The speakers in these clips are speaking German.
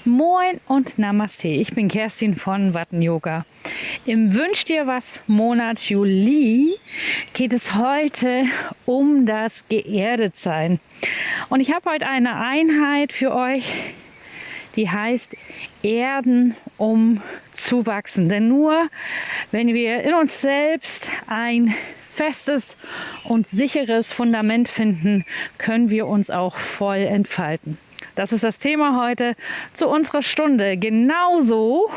Moin und Namaste, ich bin Kerstin von Watten Yoga. Im Wünsch dir was Monat Juli geht es heute um das Geerdetsein. Und ich habe heute eine Einheit für euch, die heißt Erden, um zu wachsen. Denn nur wenn wir in uns selbst ein festes und sicheres Fundament finden, können wir uns auch voll entfalten. Das ist das Thema heute zu unserer Stunde. Genauso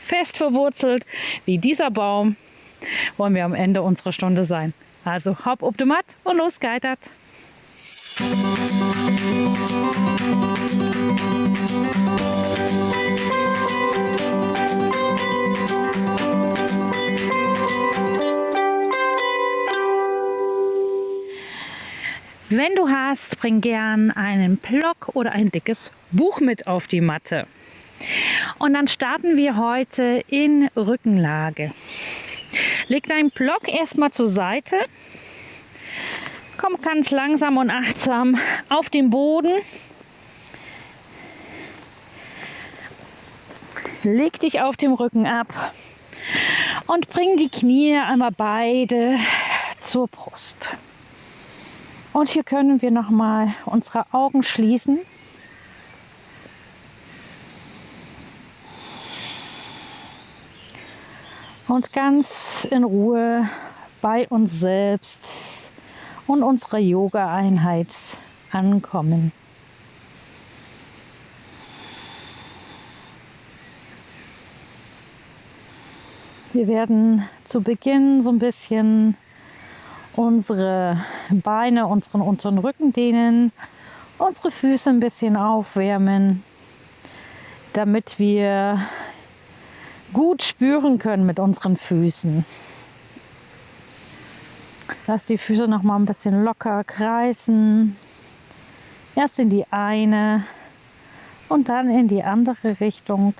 fest verwurzelt wie dieser Baum wollen wir am Ende unserer Stunde sein. Also hopp ob du matt und los geitert. Wenn du hast, bring gern einen Block oder ein dickes Buch mit auf die Matte. Und dann starten wir heute in Rückenlage. Leg deinen Block erstmal zur Seite. Komm ganz langsam und achtsam auf den Boden. Leg dich auf dem Rücken ab und bring die Knie einmal beide zur Brust. Und hier können wir nochmal unsere Augen schließen. Und ganz in Ruhe bei uns selbst und unserer Yoga-Einheit ankommen. Wir werden zu Beginn so ein bisschen unsere Beine, unseren unteren Rücken dehnen, unsere Füße ein bisschen aufwärmen, damit wir gut spüren können mit unseren Füßen. Lass die Füße noch mal ein bisschen locker kreisen. Erst in die eine und dann in die andere Richtung.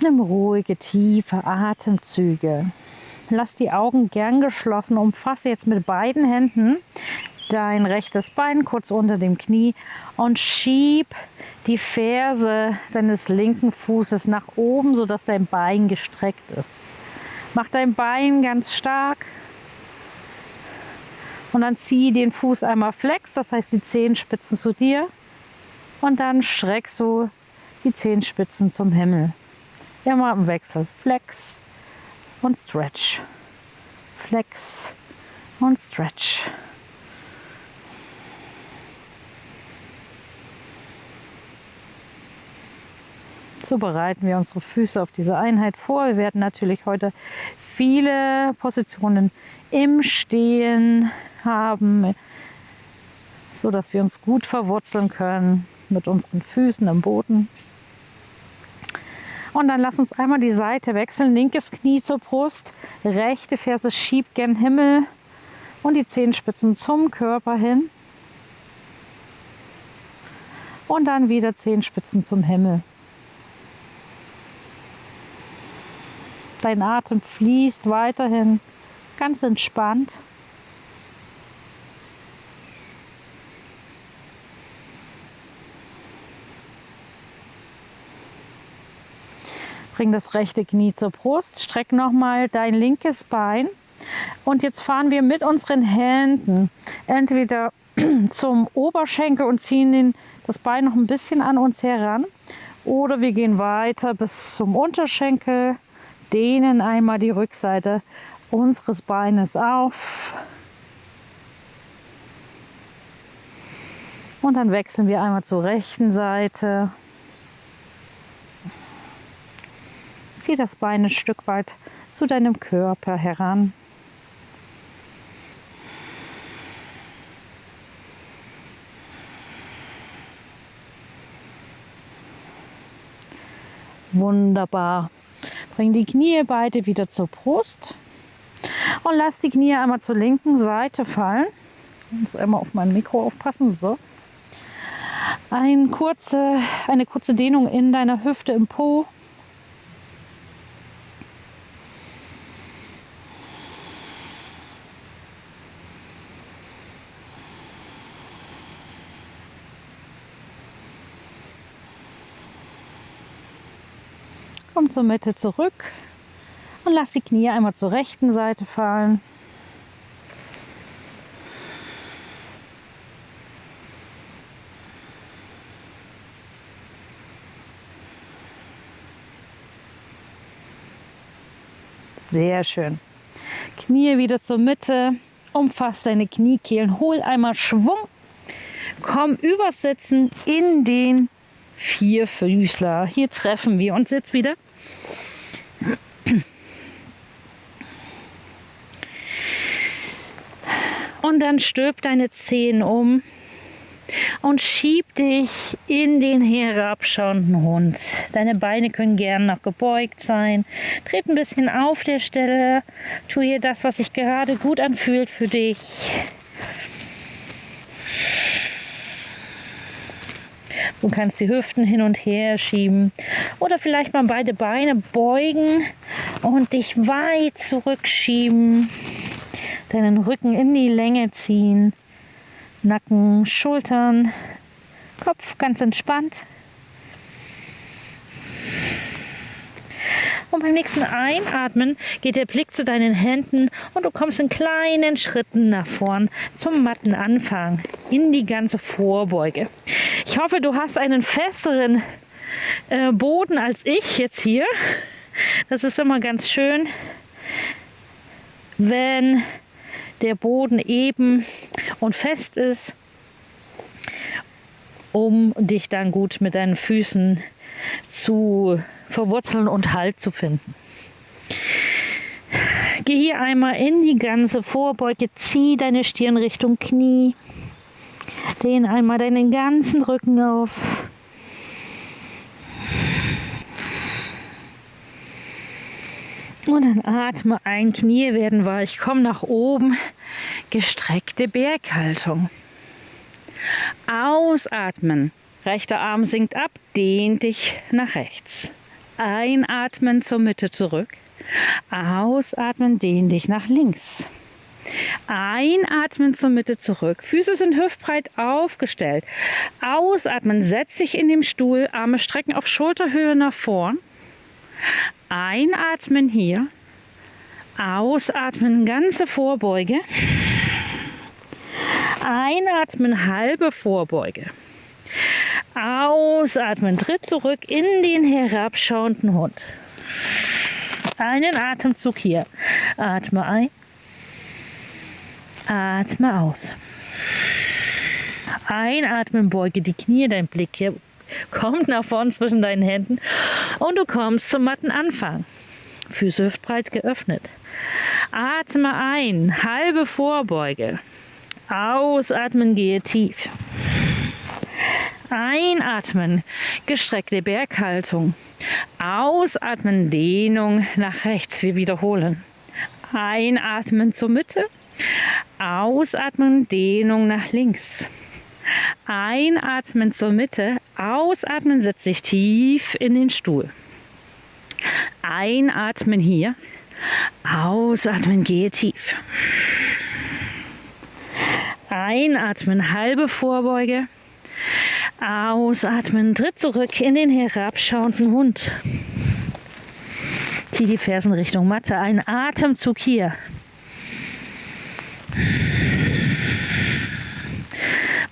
Nimm ruhige, tiefe Atemzüge. Lass die Augen gern geschlossen. Umfasse jetzt mit beiden Händen dein rechtes Bein kurz unter dem Knie und schieb die Ferse deines linken Fußes nach oben, sodass dein Bein gestreckt ist. Mach dein Bein ganz stark und dann zieh den Fuß einmal flex, das heißt die Zehenspitzen zu dir, und dann streckst du die Zehenspitzen zum Himmel. Immer im Wechsel. Flex und Stretch. Flex und Stretch. So bereiten wir unsere Füße auf diese Einheit vor. Wir werden natürlich heute viele Positionen im Stehen haben, so dass wir uns gut verwurzeln können mit unseren Füßen im Boden. Und dann lass uns einmal die Seite wechseln. Linkes Knie zur Brust, rechte Ferse schiebt gen Himmel und die Zehenspitzen zum Körper hin. Und dann wieder Zehenspitzen zum Himmel. Dein Atem fließt weiterhin ganz entspannt. Bring das rechte Knie zur Brust, streck nochmal dein linkes Bein und jetzt fahren wir mit unseren Händen entweder zum Oberschenkel und ziehen das Bein noch ein bisschen an uns heran oder wir gehen weiter bis zum Unterschenkel, dehnen einmal die Rückseite unseres Beines auf und dann wechseln wir einmal zur rechten Seite. Zieh das Bein ein Stück weit zu deinem Körper heran. Wunderbar. Bring die Knie beide wieder zur Brust und lass die Knie einmal zur linken Seite fallen. Ich muss einmal auf mein Mikro aufpassen. So. Eine kurze Dehnung in deiner Hüfte im Po. Komm zur Mitte zurück und lass die Knie einmal zur rechten Seite fallen. Sehr schön. Knie wieder zur Mitte, umfass deine Kniekehlen, hol einmal Schwung, komm übers Sitzen in den Vierfüßler. Hier treffen wir uns jetzt wieder. Und dann stülp deine Zehen um und schieb dich in den herabschauenden Hund. Deine Beine können gern noch gebeugt sein. Tritt ein bisschen auf der Stelle. Tu hier das, was sich gerade gut anfühlt für dich. Du kannst die Hüften hin und her schieben oder vielleicht mal beide Beine beugen und dich weit zurückschieben. Deinen Rücken in die Länge ziehen. Nacken, Schultern, Kopf ganz entspannt. Und beim nächsten Einatmen geht der Blick zu deinen Händen und du kommst in kleinen Schritten nach vorn zum Mattenanfang in die ganze Vorbeuge. Ich hoffe, du hast einen festeren Boden als ich jetzt hier. Das ist immer ganz schön, wenn der Boden eben und fest ist, um dich dann gut mit deinen Füßen zu verwurzeln und Halt zu finden. Geh hier einmal in die ganze Vorbeuge, zieh deine Stirn Richtung Knie, dehn einmal deinen ganzen Rücken auf. Und dann atme ein, Knie werden weich, komm nach oben, gestreckte Berghaltung. Ausatmen, rechter Arm sinkt ab, dehn dich nach rechts. Einatmen zur Mitte zurück, ausatmen, dehn dich nach links. Einatmen zur Mitte zurück, Füße sind hüftbreit aufgestellt. Ausatmen, setz dich in dem Stuhl, Arme strecken auf Schulterhöhe nach vorn. Einatmen hier, ausatmen, ganze Vorbeuge, einatmen, halbe Vorbeuge, ausatmen, tritt zurück in den herabschauenden Hund. Einen Atemzug hier, atme ein, atme aus. Einatmen, beuge die Knie, dein Blick hier kommt nach vorn zwischen deinen Händen und du kommst zum Mattenanfang. Füße hüftbreit geöffnet. Atme ein, halbe Vorbeuge. Ausatmen, gehe tief. Einatmen, gestreckte Berghaltung. Ausatmen, Dehnung nach rechts. Wir wiederholen. Einatmen zur Mitte. Ausatmen, Dehnung nach links. Einatmen zur Mitte, ausatmen, setz dich tief in den Stuhl. Einatmen hier, ausatmen, gehe tief. Einatmen, halbe Vorbeuge. Ausatmen, tritt zurück in den herabschauenden Hund. Zieh die Fersen Richtung Matte, ein Atemzug hier.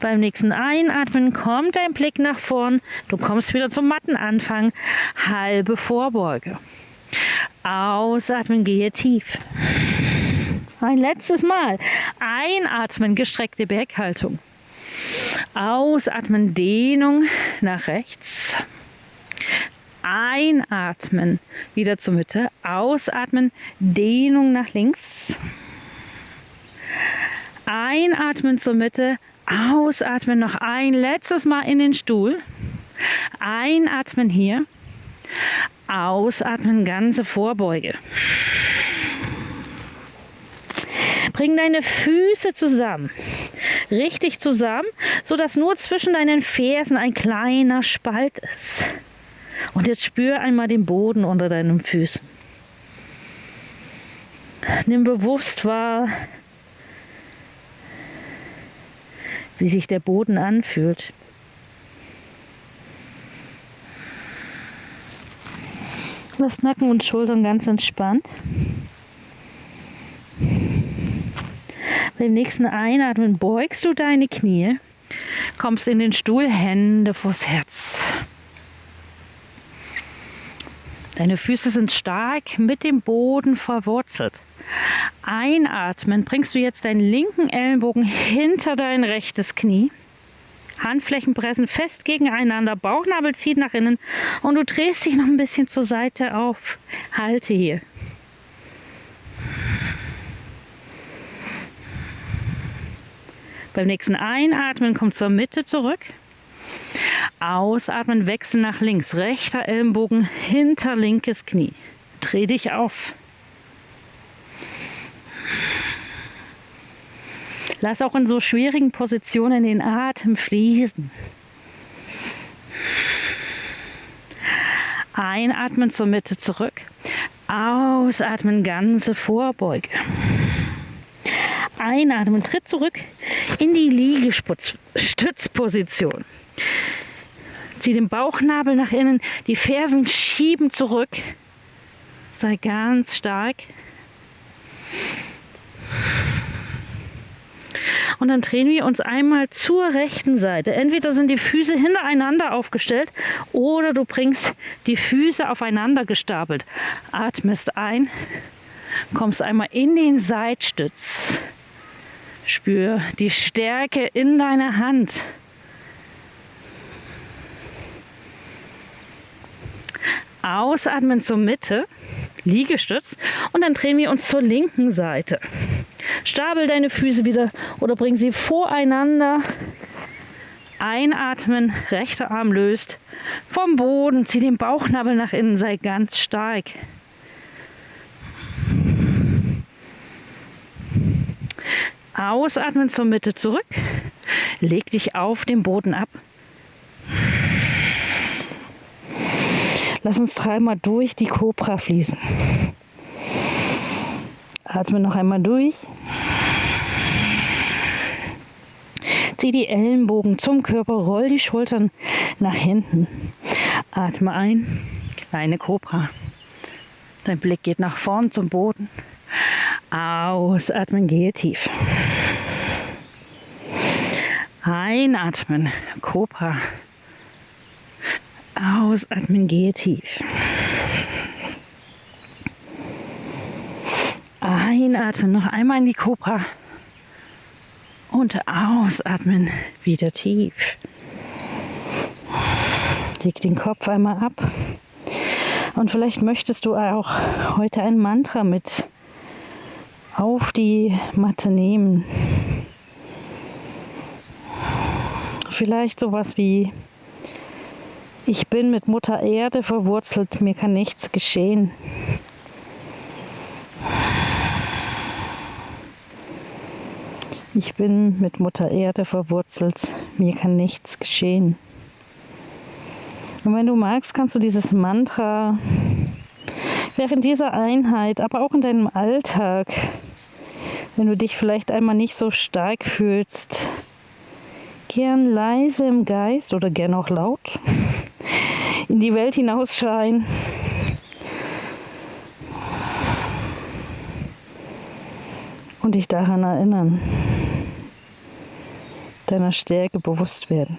Beim nächsten Einatmen kommt dein Blick nach vorn. Du kommst wieder zum Mattenanfang. Halbe Vorbeuge. Ausatmen, gehe tief. Ein letztes Mal. Einatmen, gestreckte Berghaltung. Ausatmen, Dehnung nach rechts. Einatmen, wieder zur Mitte. Ausatmen, Dehnung nach links. Einatmen zur Mitte. Ausatmen, noch ein letztes Mal in den Stuhl. Einatmen hier. Ausatmen, ganze Vorbeuge. Bring deine Füße zusammen. Richtig zusammen, sodass nur zwischen deinen Fersen ein kleiner Spalt ist. Und jetzt spür einmal den Boden unter deinen Füßen. Nimm bewusst wahr, wie sich der Boden anfühlt. lässt Nacken und Schultern ganz entspannt. Beim nächsten Einatmen beugst du deine Knie, kommst in den Stuhl, Hände vors Herz. Deine Füße sind stark mit dem Boden verwurzelt. Einatmen, bringst du jetzt deinen linken Ellenbogen hinter dein rechtes Knie. Handflächen pressen fest gegeneinander, Bauchnabel zieht nach innen und du drehst dich noch ein bisschen zur Seite auf. Halte hier. Beim nächsten Einatmen komm zur Mitte zurück. Ausatmen, Wechsel nach links. Rechter Ellenbogen hinter linkes Knie. Dreh dich auf. Lass auch in so schwierigen Positionen den Atem fließen. Einatmen zur Mitte zurück. Ausatmen, ganze Vorbeuge. Einatmen, tritt zurück in die Liegestützposition. Zieh den Bauchnabel nach innen, die Fersen schieben zurück. Sei ganz stark. Und dann drehen wir uns einmal zur rechten Seite. Entweder sind die Füße hintereinander aufgestellt oder du bringst die Füße aufeinander gestapelt. Atmest ein, kommst einmal in den Seitstütz. Spür die Stärke in deiner Hand. Ausatmen zur Mitte, Liegestütz, und dann drehen wir uns zur linken Seite. Stapel deine Füße wieder oder bring sie voreinander. Einatmen, rechter Arm löst vom Boden, zieh den Bauchnabel nach innen, sei ganz stark. Ausatmen zur Mitte zurück, leg dich auf den Boden ab. Lass uns dreimal durch die Kobra fließen. Atme noch einmal durch. Zieh die Ellenbogen zum Körper, roll die Schultern nach hinten. Atme ein, kleine Kobra. Dein Blick geht nach vorn zum Boden. Ausatmen, gehe tief. Einatmen, Kobra. Ausatmen, gehe tief. Einatmen, noch einmal in die Kobra. Und ausatmen, wieder tief. Leg den Kopf einmal ab. Und vielleicht möchtest du auch heute ein Mantra mit auf die Matte nehmen. Vielleicht sowas wie: Ich bin mit Mutter Erde verwurzelt, mir kann nichts geschehen. Ich bin mit Mutter Erde verwurzelt, mir kann nichts geschehen. Und wenn du magst, kannst du dieses Mantra während dieser Einheit, aber auch in deinem Alltag, wenn du dich vielleicht einmal nicht so stark fühlst, gern leise im Geist oder gern auch laut in die Welt hinausschreien. Und dich daran erinnern, deiner Stärke bewusst werden.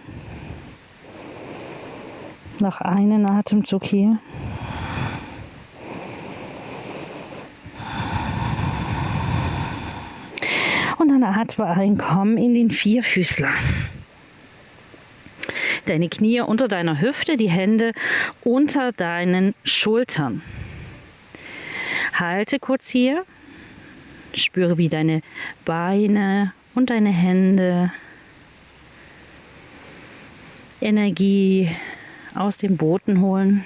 Noch einen Atemzug hier. Und dann atme ein, komm in den Vierfüßler. Deine Knie unter deiner Hüfte, die Hände unter deinen Schultern. Halte kurz hier. Spüre, wie deine Beine und deine Hände Energie aus dem Boden holen.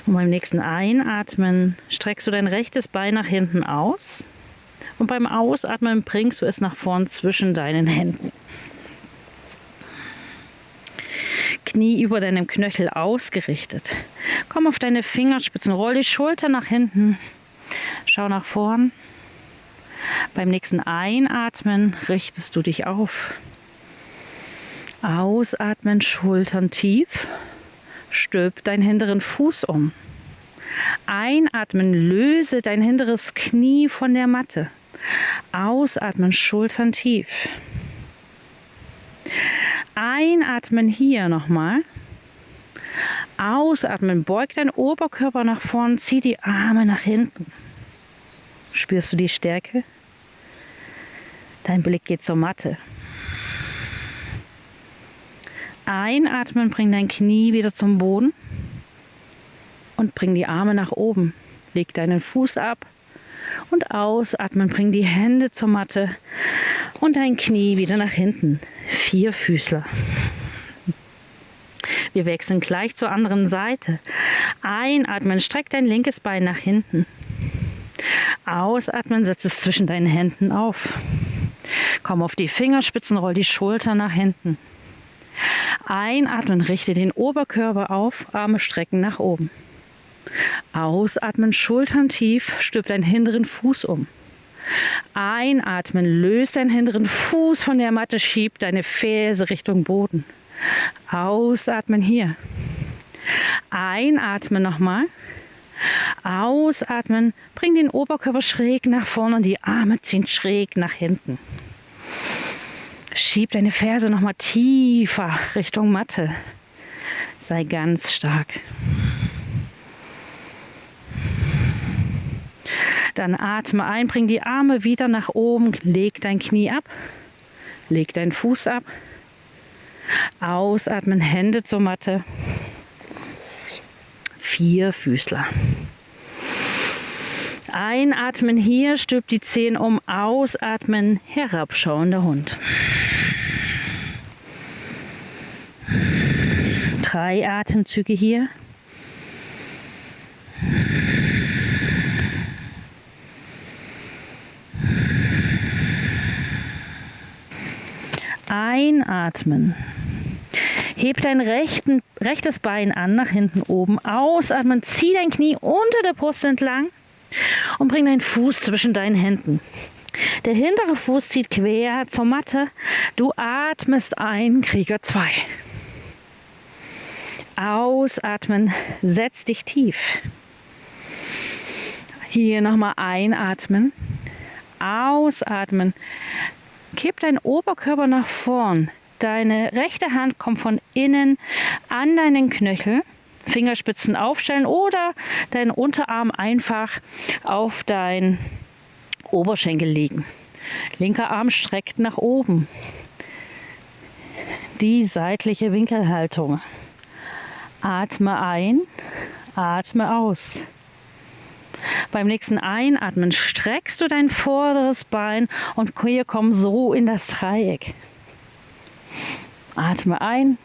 Und beim nächsten Einatmen streckst du dein rechtes Bein nach hinten aus. Und beim Ausatmen bringst du es nach vorn zwischen deinen Händen. Knie über deinem Knöchel ausgerichtet. Komm auf deine Fingerspitzen, roll die Schulter nach hinten. Schau nach vorn. Beim nächsten Einatmen richtest du dich auf. Ausatmen, Schultern tief. Stülp deinen hinteren Fuß um. Einatmen, löse dein hinteres Knie von der Matte. Ausatmen, Schultern tief. Einatmen hier nochmal. Ausatmen, beug deinen Oberkörper nach vorn, zieh die Arme nach hinten. Spürst du die Stärke? Dein Blick geht zur Matte. Einatmen, bring dein Knie wieder zum Boden und bring die Arme nach oben. Leg deinen Fuß ab und ausatmen, bring die Hände zur Matte und dein Knie wieder nach hinten. Vierfüßler. Wir wechseln gleich zur anderen Seite. Einatmen, streck dein linkes Bein nach hinten. Ausatmen, setz es zwischen deinen Händen auf. Komm auf die Fingerspitzen, roll die Schultern nach hinten. Einatmen, richte den Oberkörper auf, Arme strecken nach oben. Ausatmen, Schultern tief, stülp deinen hinteren Fuß um. Einatmen, löse deinen hinteren Fuß von der Matte, schieb deine Ferse Richtung Boden. Ausatmen hier. Einatmen nochmal. Ausatmen, bring den Oberkörper schräg nach vorne und die Arme ziehen schräg nach hinten. Schieb deine Ferse nochmal tiefer Richtung Matte. Sei ganz stark. Dann atme ein, bring die Arme wieder nach oben, leg dein Knie ab, leg deinen Fuß ab. Ausatmen, Hände zur Matte. Vierfüßler. Einatmen hier, stülp die Zehen um, ausatmen, herabschauender Hund. 3 Atemzüge hier. Einatmen. Heb dein rechtes Bein an, nach hinten oben. Ausatmen, zieh dein Knie unter der Brust entlang und bring deinen Fuß zwischen deinen Händen. Der hintere Fuß zieht quer zur Matte. Du atmest ein, Krieger 2. Ausatmen, setz dich tief. Hier nochmal einatmen. Ausatmen. Kipp deinen Oberkörper nach vorn. Deine rechte Hand kommt von innen an deinen Knöchel. Fingerspitzen aufstellen oder deinen Unterarm einfach auf deinen Oberschenkel legen. Linker Arm streckt nach oben. Die seitliche Winkelhaltung. Atme ein, atme aus. Beim nächsten Einatmen streckst du dein vorderes Bein und hier komm so in das Dreieck. Atme ein,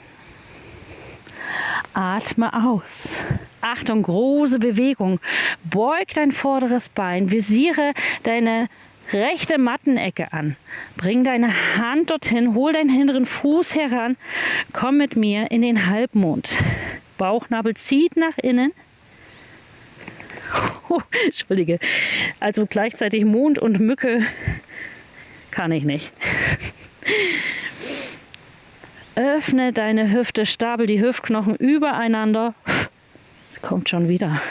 atme aus. Achtung, große Bewegung. Beug dein vorderes Bein, visiere deine rechte Mattenecke an. Bring deine Hand dorthin, hol deinen hinteren Fuß heran. Komm mit mir in den Halbmond. Bauchnabel zieht nach innen. Oh, Entschuldige. Also gleichzeitig Mond und Mücke kann ich nicht. Öffne deine Hüfte, stapel die Hüftknochen übereinander. Es kommt schon wieder.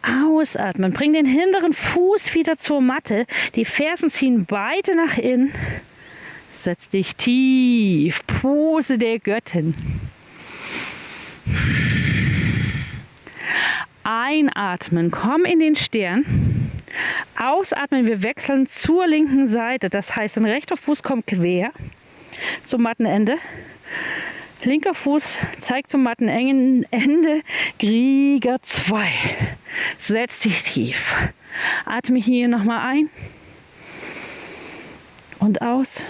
Ausatmen. Bring den hinteren Fuß wieder zur Matte. Die Fersen ziehen beide nach innen. Setz dich tief. Pose der Göttin. Einatmen. Komm in den Stern. Ausatmen. Wir wechseln zur linken Seite. Das heißt, dein rechter Fuß kommt quer zum Mattenende. Linker Fuß zeigt zum Mattenende. Krieger 2. Setz dich tief. Atme hier nochmal ein und aus.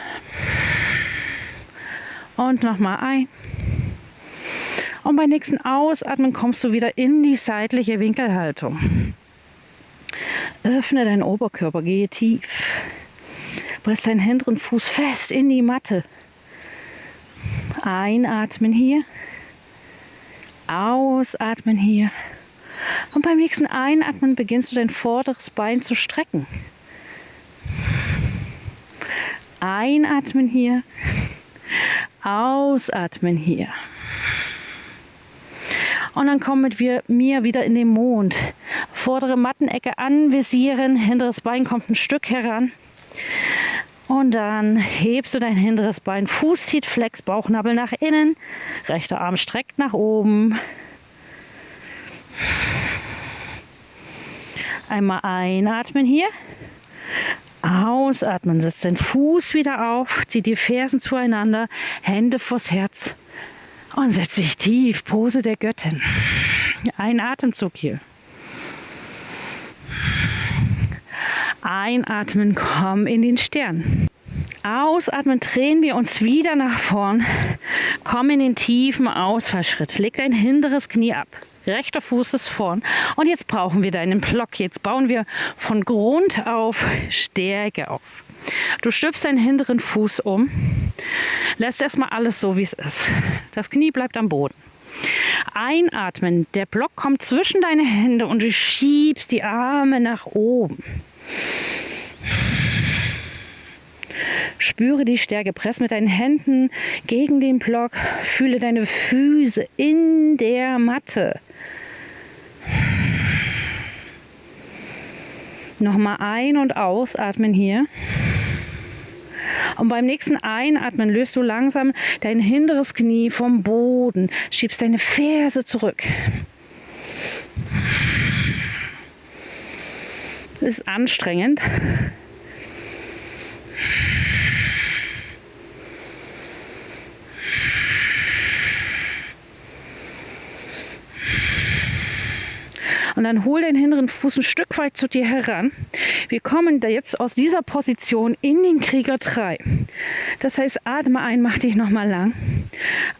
Und nochmal ein. Und beim nächsten Ausatmen kommst du wieder in die seitliche Winkelhaltung. Öffne deinen Oberkörper, gehe tief. Press deinen hinteren Fuß fest in die Matte. Einatmen hier. Ausatmen hier. Und beim nächsten Einatmen beginnst du dein vorderes Bein zu strecken. Einatmen hier, ausatmen hier. Und dann komm mit mir wieder in den Mond. Vordere Mattenecke anvisieren, hinteres Bein kommt ein Stück heran. Und dann hebst du dein hinteres Bein, Fuß zieht flex, Bauchnabel nach innen, rechter Arm streckt nach oben. Einmal einatmen hier, ausatmen, setz den Fuß wieder auf, zieh die Fersen zueinander, Hände vors Herz und setz dich tief, Pose der Göttin. Ein Atemzug hier. Einatmen, komm in den Stern. Ausatmen, drehen wir uns wieder nach vorn. Komm in den tiefen Ausfallschritt. Leg dein hinteres Knie ab. Rechter Fuß ist vorn. Und jetzt brauchen wir deinen Block. Jetzt bauen wir von Grund auf Stärke auf. Du stülpst deinen hinteren Fuß um. Lässt erstmal alles so, wie es ist. Das Knie bleibt am Boden. Einatmen. Der Block kommt zwischen deine Hände und du schiebst die Arme nach oben. Spüre die Stärke, press mit deinen Händen gegen den Block, fühle deine Füße in der Matte. Nochmal ein- und ausatmen hier. Und beim nächsten Einatmen löst du langsam dein hinteres Knie vom Boden, schiebst deine Ferse zurück. Das ist anstrengend. Und dann hol den hinteren Fuß ein Stück weit zu dir heran. Wir kommen da jetzt aus dieser Position in den Krieger 3. Das heißt, atme ein, mach dich nochmal lang.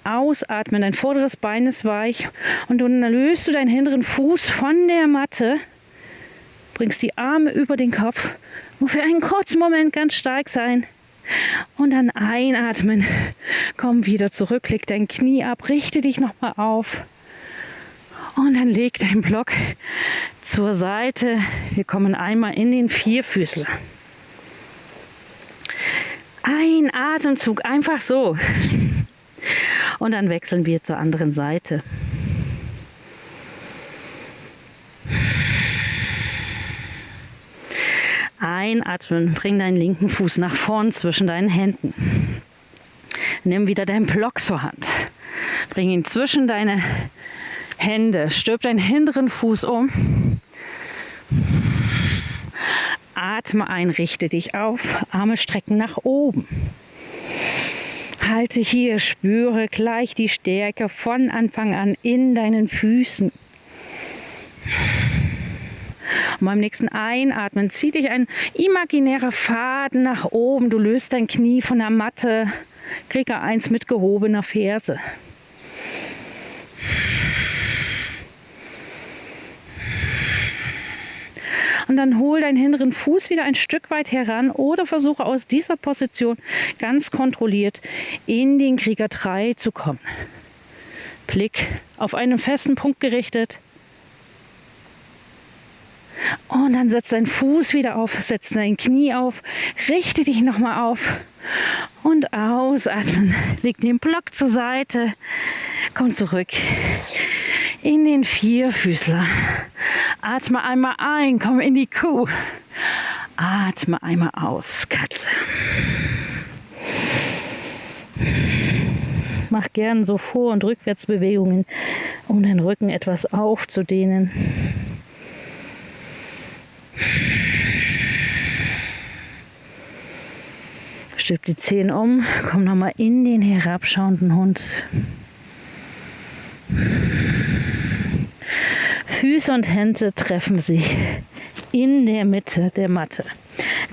Ausatmen, dein vorderes Bein ist weich. Und dann löst du deinen hinteren Fuß von der Matte. Bringst die Arme über den Kopf. Nur für einen kurzen Moment ganz stark sein. Und dann einatmen. Komm wieder zurück, leg dein Knie ab, richte dich nochmal auf. Und dann leg deinen Block zur Seite. Wir kommen einmal in den Vierfüßler. Ein Atemzug, einfach so. Und dann wechseln wir zur anderen Seite. Einatmen, bring deinen linken Fuß nach vorn zwischen deinen Händen. Nimm wieder deinen Block zur Hand. Bring ihn zwischen deine Hände, stülp deinen hinteren Fuß um. Atme ein, richte dich auf, Arme strecken nach oben. Halte hier, spüre gleich die Stärke von Anfang an in deinen Füßen. Und beim nächsten Einatmen zieht dich ein imaginärer Faden nach oben. Du löst dein Knie von der Matte, Krieger 1 mit gehobener Ferse. Und dann hol deinen hinteren Fuß wieder ein Stück weit heran oder versuche aus dieser Position ganz kontrolliert in den Krieger 3 zu kommen. Blick auf einen festen Punkt gerichtet. Und dann setz deinen Fuß wieder auf, setz dein Knie auf, richte dich nochmal auf und ausatmen. Leg den Block zur Seite, komm zurück in den Vierfüßler. Atme einmal ein, komm in die Kuh. Atme einmal aus, Katze. Mach gern so Vor- und Rückwärtsbewegungen, um den Rücken etwas aufzudehnen. Stülp die Zehen um, komm nochmal in den herabschauenden Hund. Füße und Hände treffen sich in der Mitte der Matte.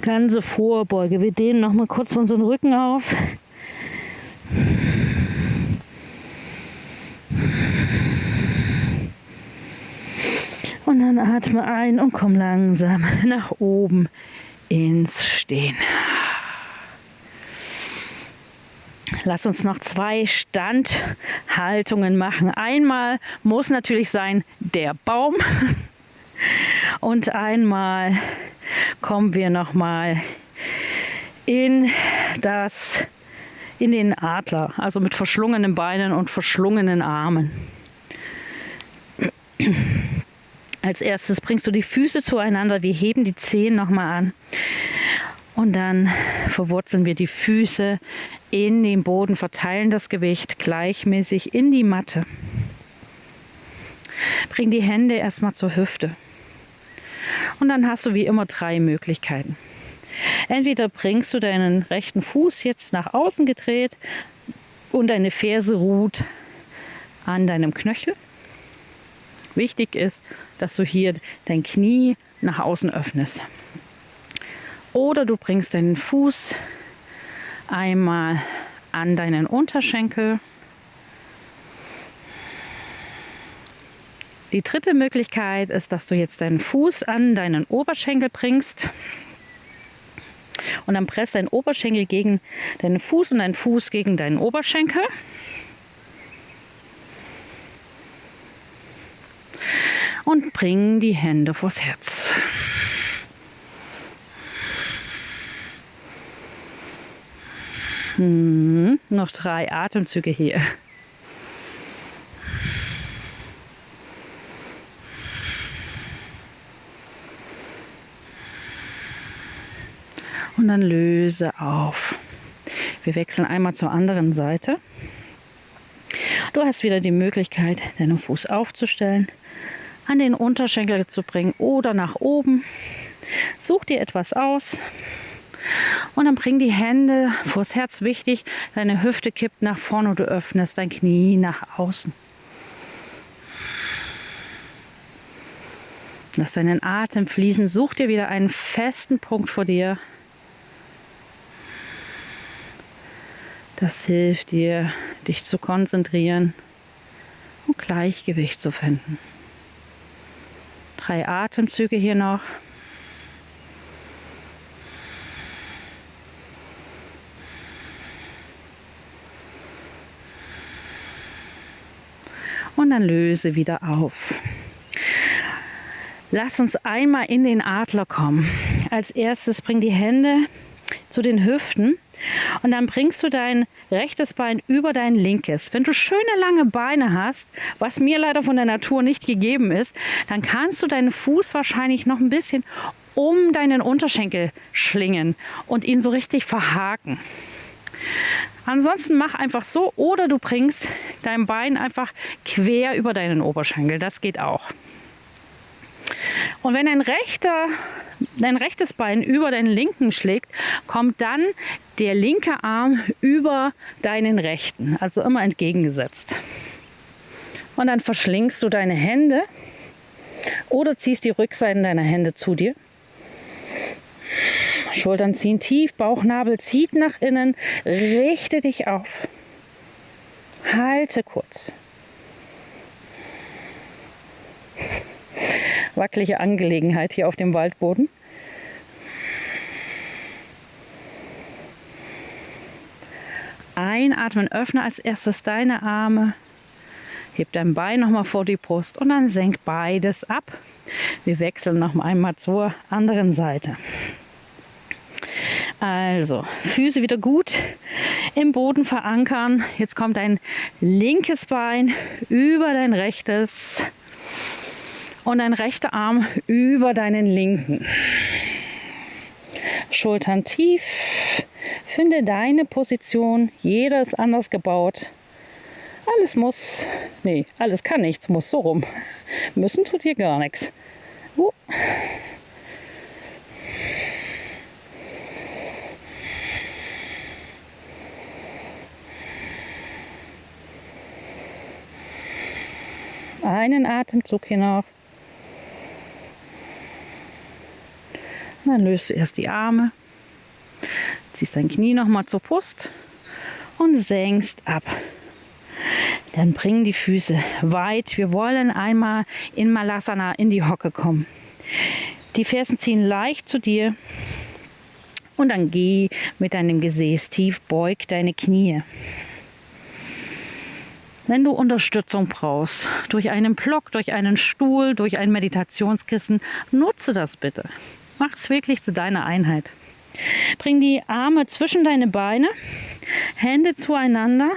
Ganze Vorbeuge. Wir dehnen nochmal kurz unseren Rücken auf. Und dann atme ein und komm langsam nach oben ins Stehen. Lass uns noch 2 Standhaltungen machen. Einmal muss natürlich sein der Baum und einmal kommen wir noch mal in den Adler, also mit verschlungenen Beinen und verschlungenen Armen. Als erstes bringst du die Füße zueinander, wir heben die Zehen nochmal an und dann verwurzeln wir die Füße in den Boden, verteilen das Gewicht gleichmäßig in die Matte. Bring die Hände erstmal zur Hüfte und dann hast du wie immer 3 Möglichkeiten. Entweder bringst du deinen rechten Fuß jetzt nach außen gedreht und deine Ferse ruht an deinem Knöchel. Wichtig ist, dass du hier dein Knie nach außen öffnest. Oder du bringst deinen Fuß einmal an deinen Unterschenkel. Die dritte Möglichkeit ist, dass du jetzt deinen Fuß an deinen Oberschenkel bringst. Und dann presst dein Oberschenkel gegen deinen Fuß und dein Fuß gegen deinen Oberschenkel. Und bring die Hände vors Herz. Noch 3 Atemzüge hier. Und dann löse auf. Wir wechseln einmal zur anderen Seite. Du hast wieder die Möglichkeit, deinen Fuß aufzustellen, an den Unterschenkel zu bringen oder nach oben. Such dir etwas aus und dann bring die Hände vors Herz. Wichtig, deine Hüfte kippt nach vorne und du öffnest dein Knie nach außen. Lass deinen Atem fließen. Such dir wieder einen festen Punkt vor dir. Das hilft dir, dich zu konzentrieren und Gleichgewicht zu finden. 3 Atemzüge hier noch. Und dann löse wieder auf. Lass uns einmal in den Adler kommen. Als erstes bring die Hände zu den Hüften. Und dann bringst du dein rechtes Bein über dein linkes. Wenn du schöne lange Beine hast, was mir leider von der Natur nicht gegeben ist, dann kannst du deinen Fuß wahrscheinlich noch ein bisschen um deinen Unterschenkel schlingen und ihn so richtig verhaken. Ansonsten mach einfach so oder du bringst dein Bein einfach quer über deinen Oberschenkel. Das geht auch. Und wenn dein rechtes Bein über deinen linken schlägt, kommt dann der linke Arm über deinen rechten, also immer entgegengesetzt. Und dann verschlingst du deine Hände oder ziehst die Rückseiten deiner Hände zu dir. Schultern ziehen tief, Bauchnabel zieht nach innen, richte dich auf. Halte kurz. Wackelige Angelegenheit hier auf dem Waldboden. Einatmen, öffne als erstes deine Arme. Heb dein Bein nochmal vor die Brust und dann senk beides ab. Wir wechseln noch einmal zur anderen Seite. Also, Füße wieder gut im Boden verankern. Jetzt kommt dein linkes Bein über dein rechtes und dein rechter Arm über deinen linken. Schultern tief. Finde deine Position. Jeder ist anders gebaut. Alles kann nichts, muss so rum. Müssen tut hier gar nichts. Einen Atemzug hier noch. Und dann löst du erst die Arme, ziehst dein Knie nochmal zur Brust und senkst ab. Dann bring die Füße weit. Wir wollen einmal in Malasana in die Hocke kommen. Die Fersen ziehen leicht zu dir und dann geh mit deinem Gesäß tief, beug deine Knie. Wenn du Unterstützung brauchst, durch einen Block, durch einen Stuhl, durch ein Meditationskissen, nutze das bitte. Mach es wirklich zu deiner Einheit. Bring die Arme zwischen deine Beine, Hände zueinander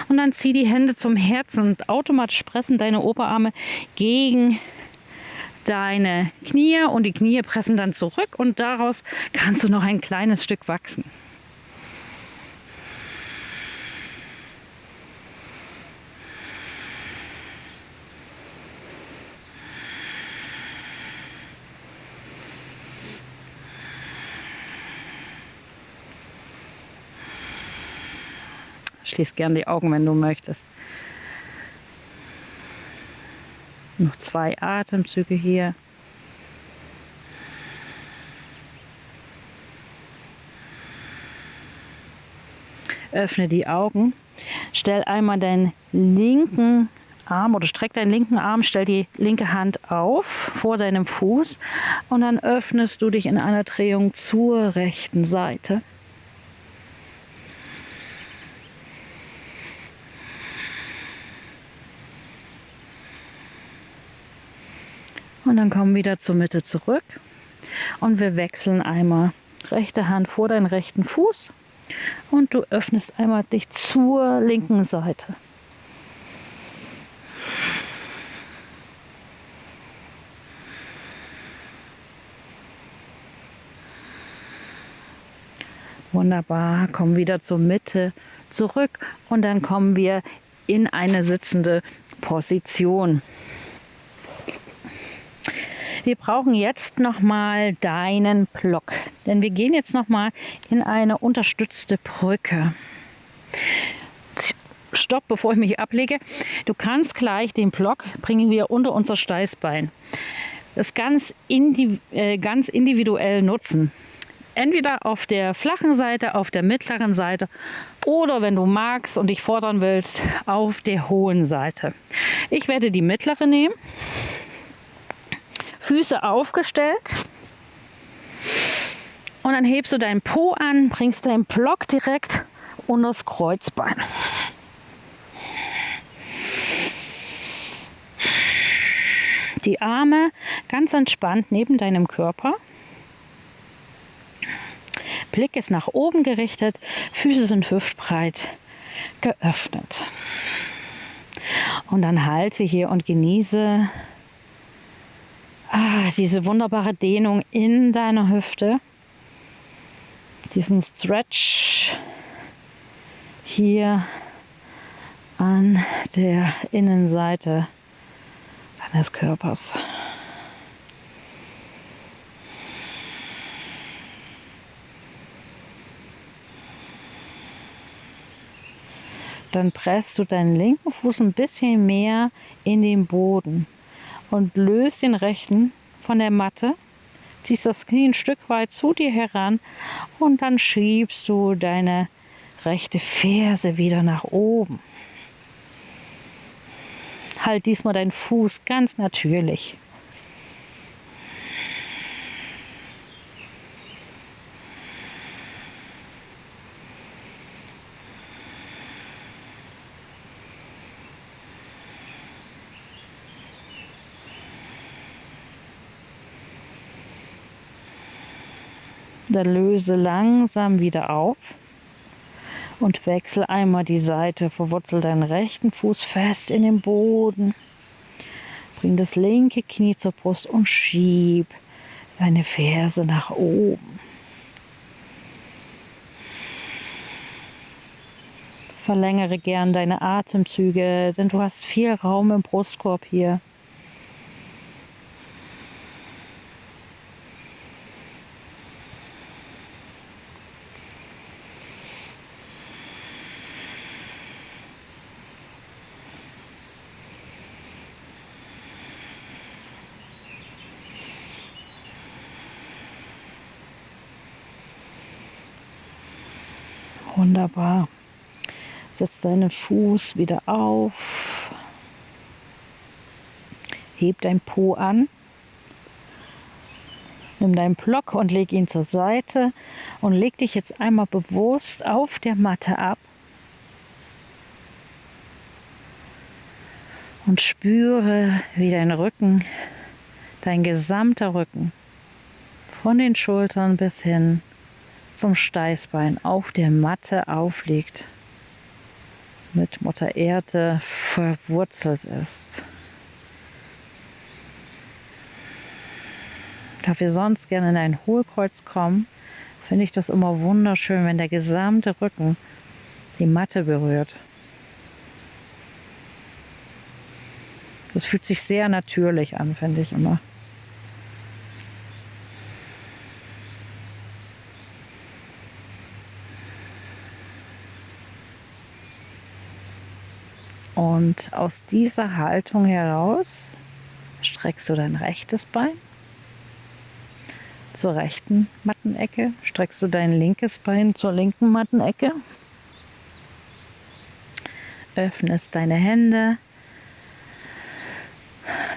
und dann zieh die Hände zum Herzen und automatisch pressen deine Oberarme gegen deine Knie und die Knie pressen dann zurück und daraus kannst du noch ein kleines Stück wachsen. Schließ gern die Augen, wenn du möchtest. Noch 2 Atemzüge hier. Öffne die Augen. Stell einmal deinen linken Arm oder streck deinen linken Arm, stell die linke Hand auf vor deinem Fuß und dann öffnest du dich in einer Drehung zur rechten Seite. Und dann komm wieder zur Mitte zurück und wir wechseln einmal rechte Hand vor deinen rechten Fuß und du öffnest einmal dich zur linken Seite. Wunderbar, komm wieder zur Mitte zurück und dann kommen wir in eine sitzende Position. Wir brauchen jetzt nochmal deinen Block, denn wir gehen jetzt nochmal in eine unterstützte Brücke. Stopp, bevor ich mich ablege. Du kannst gleich den Block bringen wir unter unser Steißbein. Das ganz individuell nutzen. Entweder auf der flachen Seite, auf der mittleren Seite oder wenn du magst und dich fordern willst, auf der hohen Seite. Ich werde die mittlere nehmen. Füße aufgestellt und dann hebst du deinen Po an, bringst deinen Block direkt unter das Kreuzbein. Die Arme ganz entspannt neben deinem Körper. Blick ist nach oben gerichtet, Füße sind hüftbreit geöffnet. Und dann halte hier und genieße diese wunderbare Dehnung in deiner Hüfte, diesen Stretch hier an der Innenseite deines Körpers. Dann presst du deinen linken Fuß ein bisschen mehr in den Boden und löst den rechten von der Matte, ziehst das Knie ein Stück weit zu dir heran und dann schiebst du deine rechte Ferse wieder nach oben. Halt diesmal deinen Fuß ganz natürlich. Dann löse langsam wieder auf und wechsle einmal die Seite. Verwurzel deinen rechten Fuß fest in den Boden. Bring das linke Knie zur Brust und schieb deine Ferse nach oben. Verlängere gern deine Atemzüge, denn du hast viel Raum im Brustkorb hier. Wunderbar. Setz deinen Fuß wieder auf. Heb dein Po an. Nimm deinen Block und leg ihn zur Seite und leg dich jetzt einmal bewusst auf der Matte ab. Und spüre, wie dein Rücken, dein gesamter Rücken, von den Schultern bis hin zum Steißbein auf der Matte aufliegt, mit Mutter Erde verwurzelt ist. Da wir sonst gerne in ein Hohlkreuz kommen, finde ich das immer wunderschön, wenn der gesamte Rücken die Matte berührt. Das fühlt sich sehr natürlich an, finde ich immer. Und aus dieser Haltung heraus streckst du dein rechtes Bein zur rechten Mattenecke, streckst du dein linkes Bein zur linken Mattenecke, öffnest deine Hände,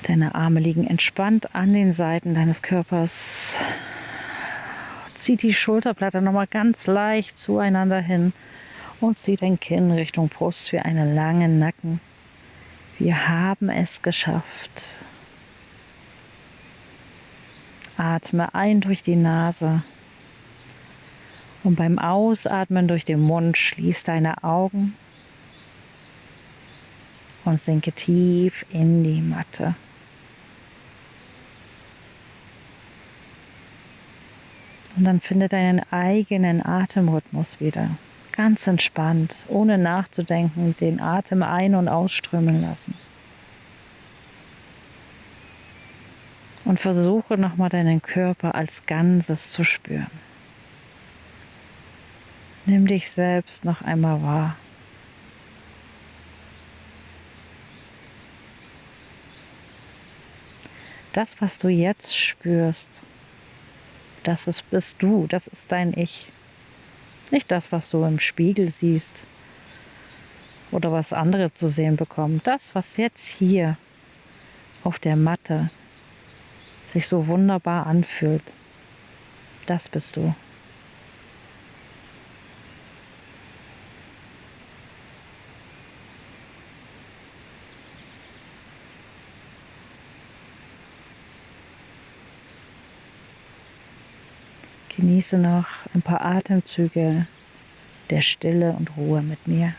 deine Arme liegen entspannt an den Seiten deines Körpers, zieh die Schulterblätter nochmal ganz leicht zueinander hin und zieh dein Kinn Richtung Brust für einen langen Nacken. Wir haben es geschafft. Atme ein durch die Nase und beim Ausatmen durch den Mund schließ deine Augen und sinke tief in die Matte. Und dann finde deinen eigenen Atemrhythmus wieder. Ganz entspannt, ohne nachzudenken, den Atem ein- und ausströmen lassen. Und versuche nochmal deinen Körper als Ganzes zu spüren. Nimm dich selbst noch einmal wahr. Das, was du jetzt spürst, bist du, das ist dein Ich. Nicht das, was du im Spiegel siehst oder was andere zu sehen bekommen. Das, was jetzt hier auf der Matte sich so wunderbar anfühlt, das bist du. Genieße noch ein paar Atemzüge der Stille und Ruhe mit mir.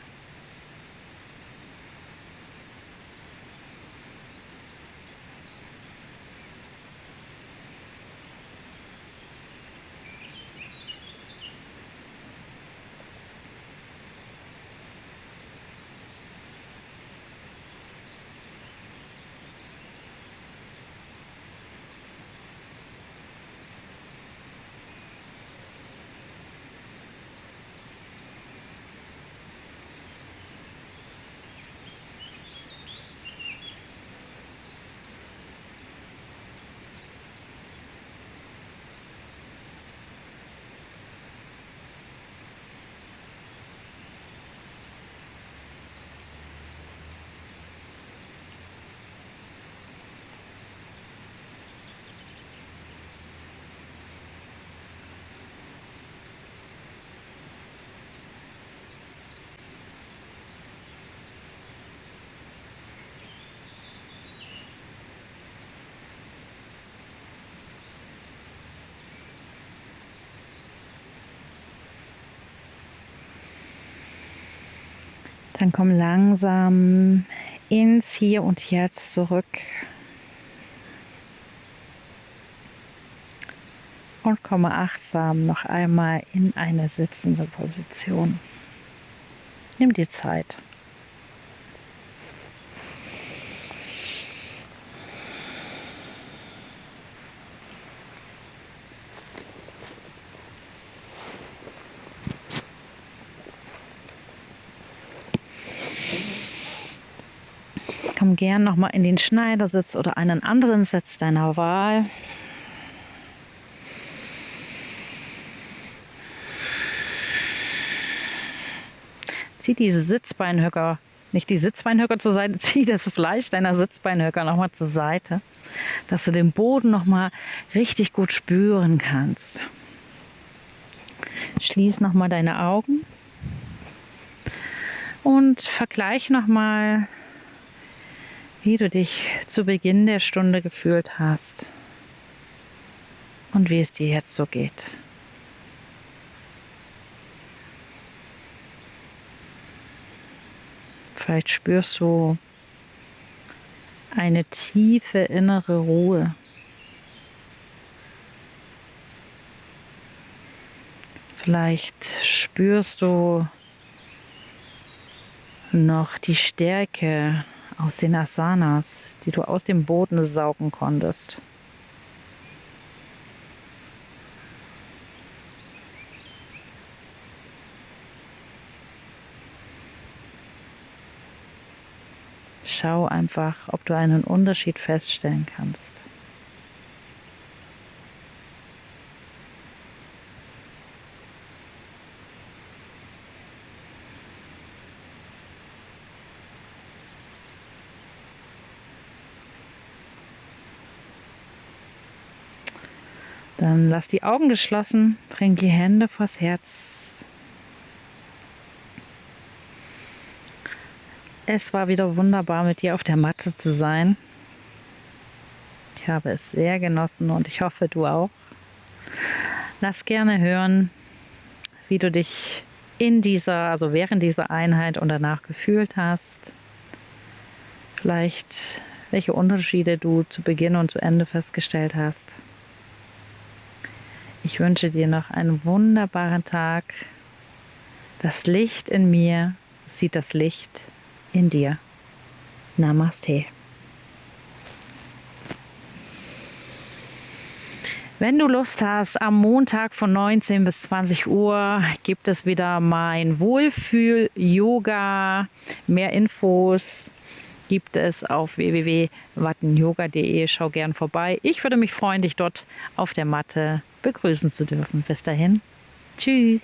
Dann komm langsam ins Hier und Jetzt zurück und komme achtsam noch einmal in eine sitzende Position. Nimm dir Zeit. Komm gern nochmal in den Schneidersitz oder einen anderen Sitz deiner Wahl. Zieh diese Sitzbeinhöcker, nicht die Sitzbeinhöcker zur Seite, zieh das Fleisch deiner Sitzbeinhöcker nochmal zur Seite, dass du den Boden nochmal richtig gut spüren kannst. Schließ nochmal deine Augen und vergleich nochmal, wie du dich zu Beginn der Stunde gefühlt hast und wie es dir jetzt so geht. Vielleicht spürst du eine tiefe innere Ruhe. Vielleicht spürst du noch die Stärke aus den Asanas, die du aus dem Boden saugen konntest. Schau einfach, ob du einen Unterschied feststellen kannst. Dann lass die Augen geschlossen, bring die Hände vors Herz. Es war wieder wunderbar, mit dir auf der Matte zu sein. Ich habe es sehr genossen und ich hoffe, du auch. Lass gerne hören, wie du dich während dieser Einheit und danach gefühlt hast. Vielleicht, welche Unterschiede du zu Beginn und zu Ende festgestellt hast. Ich wünsche dir noch einen wunderbaren Tag. Das Licht in mir sieht das Licht in dir. Namaste. Wenn du Lust hast, am Montag von 19 bis 20 Uhr gibt es wieder mein Wohlfühl-Yoga. Mehr Infos gibt es auf www.wattenyoga.de. Schau gern vorbei. Ich würde mich freuen, dich dort auf der Matte begrüßen zu dürfen. Bis dahin. Tschüss.